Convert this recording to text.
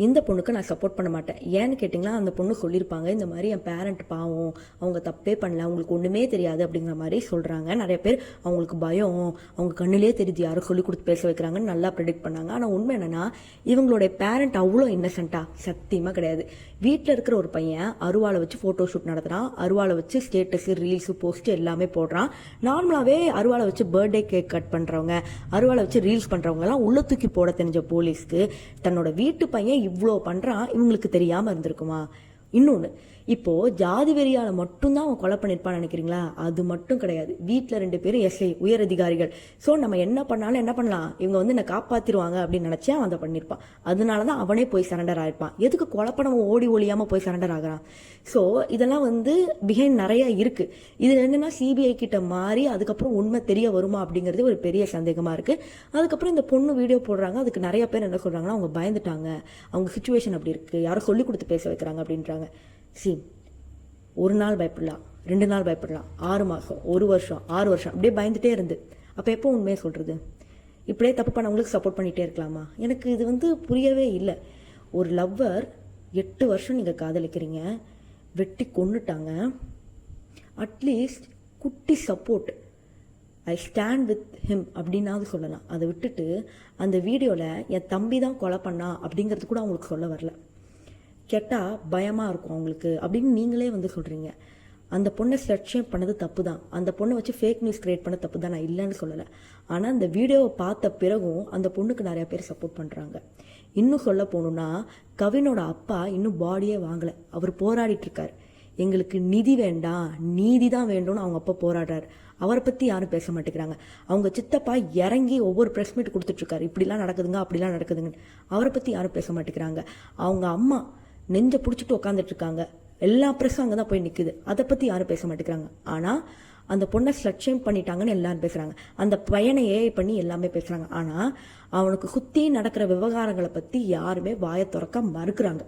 இந்த பொண்ணுக்கு நான் சப்போர்ட் பண்ண மாட்டேன். ஏன்னு கேட்டிங்கன்னா அந்த பொண்ணு சொல்லியிருப்பாங்க, இந்த மாதிரி என் பேரண்ட் பாவம், அவங்க தப்பே பண்ணல, அவங்களுக்கு ஒன்றுமே தெரியாது அப்படிங்கிற மாதிரி சொல்கிறாங்க. நிறைய பேர் அவங்களுக்கு பயம், அவங்க கண்ணிலே தெரியுது யாரும் சொல்லி கொடுத்து பேச வைக்கிறாங்கன்னு நல்லா ப்ரெடிக்ட் பண்ணாங்க. ஆனால் உண்மை என்னன்னா, இவங்களுடைய பேரண்ட் அவ்வளோ இன்னசென்ட்டா சத்தியமாக கிடையாது. வீட்டில் இருக்கிற ஒரு பையன் அருவாளை வச்சு ஃபோட்டோ ஷூட் நடத்துகிறான், அருவாளை வச்சு ஸ்டேட்டஸு ரீல்ஸு போஸ்ட்டு எல்லாமே போடுறான். நார்மலாகவே அருவாளை வச்சு பர்த்டே கேக் கட் பண்ணுறவங்க, அருவாளை வச்சு ரீல்ஸ் பண்ணுறவங்கலாம் உள்ள தூக்கி போட தெரிஞ்ச போலீஸ்க்கு தன்னோட வீட்டு பையன் இவ்வளோ பண்ணுறான், இவங்களுக்கு தெரியாமல் இருந்திருக்குமா? இன்னொன்று, இப்போது ஜாதி வெறியால் மட்டும்தான் அவன் கொலை பண்ணியிருப்பான்னு நினைக்கிறீங்களா? அது மட்டும் கிடையாது. வீட்டில் 2 பேரும் எஸ்ஐ உயர் அதிகாரிகள். ஸோ நம்ம என்ன பண்ணாலும் என்ன பண்ணலாம், இவங்க வந்து என்னை காப்பாற்றிடுவாங்க அப்படின்னு நினச்சி அவன் அதை பண்ணியிருப்பான். அதனால தான் அவனே போய் சரண்டர் ஆகிருப்பான். எதுக்கு கொலை பண்ணவன் ஓடி ஒழியாமல் போய் சரண்டர் ஆகிறான்? ஸோ இதெல்லாம் வந்து பிஹைண்ட் நிறையா இருக்குது. இது என்னென்னா சிபிஐ கிட்ட மாறி அதுக்கப்புறம் உண்மை தெரிய வருமா அப்படிங்கிறது ஒரு பெரிய சந்தேகமாக இருக்குது. அதுக்கப்புறம் இந்த பொண்ணு வீடியோ போடுறாங்க, அதுக்கு நிறைய பேர் என்ன சொல்கிறாங்கன்னா, அவங்க பயந்துட்டாங்க, அவங்க சுச்சுவேஷன் அப்படி இருக்குது, யாரும் சொல்லி கொடுத்து பேச வைக்கிறாங்க அப்படின்றாங்க. ஒரு நாள் பயப்படலாம், 2 நாள் பயப்படலாம், 6 மாதம், 1 வருஷம், 6 வருஷம் அப்படியே பயந்துட்டே இருந்து அப்போ எப்போ உண்மையை சொல்கிறது? இப்படியே தப்பு பண்ணவங்களுக்கு சப்போர்ட் பண்ணிகிட்டே இருக்கலாமா? எனக்கு இது வந்து புரியவே இல்லை. ஒரு லவ்வர் 8 வருஷம் நீங்கள் காதலிக்கிறீங்க, வெட்டி கொன்னுட்டாங்க, அட்லீஸ்ட் குட்டி support, I stand with him அப்படின்னாவது சொல்லலாம். அதை விட்டுட்டு அந்த வீடியோவில் என் தம்பி தான் கொலை பண்ணா அப்படிங்கிறது கூட அவங்களுக்கு சொல்ல வரல. கேட்டால் பயமாக இருக்கும் அவங்களுக்கு அப்படின்னு நீங்களே வந்து சொல்கிறீங்க. அந்த பொண்ணை ஸ்லட்ஷேம் பண்ணது தப்பு தான், அந்த பொண்ணை வச்சு ஃபேக் நியூஸ் கிரியேட் பண்ண தப்பு தான், நான் இல்லைன்னு சொல்லலை. ஆனால் அந்த வீடியோவை பார்த்த பிறகும் அந்த பொண்ணுக்கு நிறையா பேர் சப்போர்ட் பண்ணுறாங்க. இன்னும் சொல்ல போகணுன்னா, கவினோட அப்பா இன்னும் பாடியே வாங்கலை, அவர் போராடிட்டுருக்கார். எங்களுக்கு நிதி வேண்டாம், நீதி தான் வேண்டும்னு அவங்க அப்பா போராடுறாரு. அவரை பற்றி யாரும் பேச மாட்டேங்கிறாங்க. அவங்க சித்தப்பா இறங்கி ஒவ்வொரு ப்ரெஸ் மீட் கொடுத்துட்ருக்காரு, இப்படிலாம் நடக்குதுங்க அப்படிலாம் நடக்குதுங்க. அவரை பற்றி யாரும் பேச மாட்டேங்கிறாங்க. அவங்க அம்மா நெஞ்சை பிடிச்சிட்டு உட்காந்துட்டு இருக்காங்க, எல்லா ப்ரெஸ்ஸும் அங்கே தான் போய் நிற்குது, அதை பற்றி யாரும் பேச மாட்டேங்கிறாங்க. ஆனால் அந்த பொண்ணை ஸ்லட்சியம் பண்ணிட்டாங்கன்னு எல்லாரும் பேசுகிறாங்க, அந்த பையனை ஏஐ பண்ணி எல்லாமே பேசுகிறாங்க. ஆனால் அவனுக்கு சுற்றி நடக்கிற விவகாரங்களை பற்றி யாருமே வாயை திறக்க மறுக்கிறாங்க.